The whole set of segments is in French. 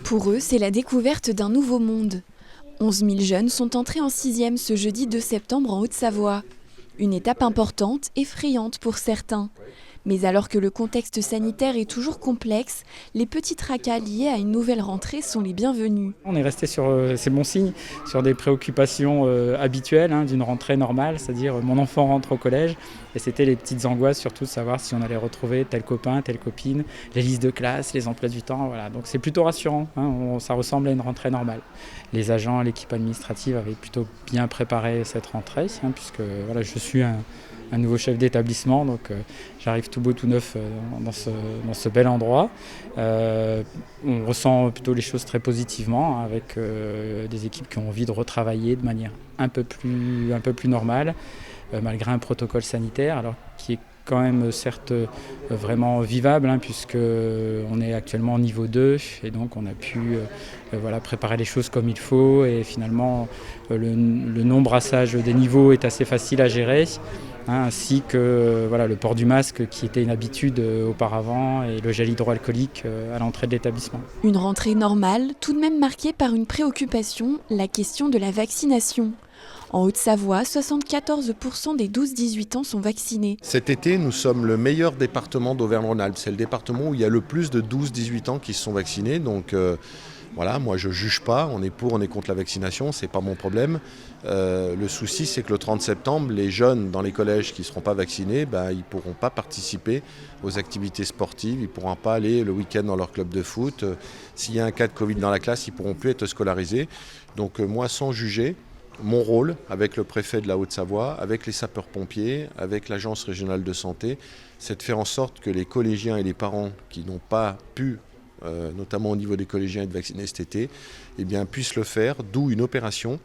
Pour eux, c'est la découverte d'un nouveau monde. 11 000 jeunes sont entrés en 6e ce jeudi 2 septembre en Haute-Savoie. Une étape importante, effrayante pour certains. Mais alors que le contexte sanitaire est toujours complexe, les petits tracas liés à une nouvelle rentrée sont les bienvenus. On est resté sur, c'est bon signe, sur des préoccupations habituelles d'une rentrée normale, c'est-à-dire mon enfant rentre au collège et c'était les petites angoisses surtout de savoir si on allait retrouver tel copain, telle copine, les listes de classe, les emplois du temps, voilà. Donc c'est plutôt rassurant, ça ressemble à une rentrée normale. Les agents, l'équipe administrative avaient plutôt bien préparé cette rentrée, puisque voilà, je suis un nouveau chef d'établissement, donc j'arrive tout beau tout neuf dans ce bel endroit. On ressent plutôt les choses très positivement, avec des équipes qui ont envie de retravailler de manière un peu plus normale, malgré un protocole sanitaire, alors qui est quand même certes vraiment vivable, puisqu'on est actuellement au niveau 2 et donc on a pu préparer les choses comme il faut et finalement le non-brassage des niveaux est assez facile à gérer. Ainsi que le port du masque qui était une habitude auparavant et le gel hydroalcoolique à l'entrée de l'établissement. Une rentrée normale, tout de même marquée par une préoccupation, la question de la vaccination. En Haute-Savoie, 74% des 12-18 ans sont vaccinés. Cet été, nous sommes le meilleur département d'Auvergne-Rhône-Alpes. C'est le département où il y a le plus de 12-18 ans qui se sont vaccinés. Donc moi je ne juge pas, on est pour, on est contre la vaccination, c'est pas mon problème. Le souci, c'est que le 30 septembre, les jeunes dans les collèges qui ne seront pas vaccinés, ils ne pourront pas participer aux activités sportives, ils ne pourront pas aller le week-end dans leur club de foot. S'il y a un cas de Covid dans la classe, ils ne pourront plus être scolarisés. Donc moi, sans juger, mon rôle, avec le préfet de la Haute-Savoie, avec les sapeurs-pompiers, avec l'agence régionale de santé, c'est de faire en sorte que les collégiens et les parents qui n'ont pas pu, notamment au niveau des collégiens, être vaccinés cet été, puissent le faire, d'où une opération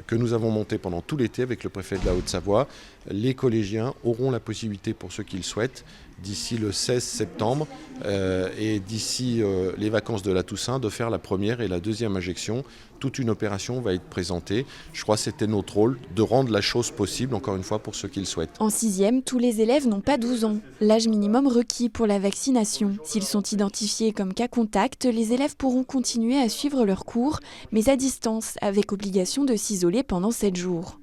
que nous avons montée pendant tout l'été avec le préfet de la Haute-Savoie. Les collégiens auront la possibilité, pour ceux qui le souhaitent, d'ici le 16 septembre et d'ici les vacances de la Toussaint, de faire la première et la deuxième injection. Toute une opération va être présentée. Je crois que c'était notre rôle de rendre la chose possible, encore une fois, pour ceux qui le souhaitent. En 6e, tous les élèves n'ont pas 12 ans, l'âge minimum requis pour la vaccination. S'ils sont identifiés comme cas contact, les élèves pourront continuer à suivre leurs cours, mais à distance, avec obligation de s'isoler pendant 7 jours.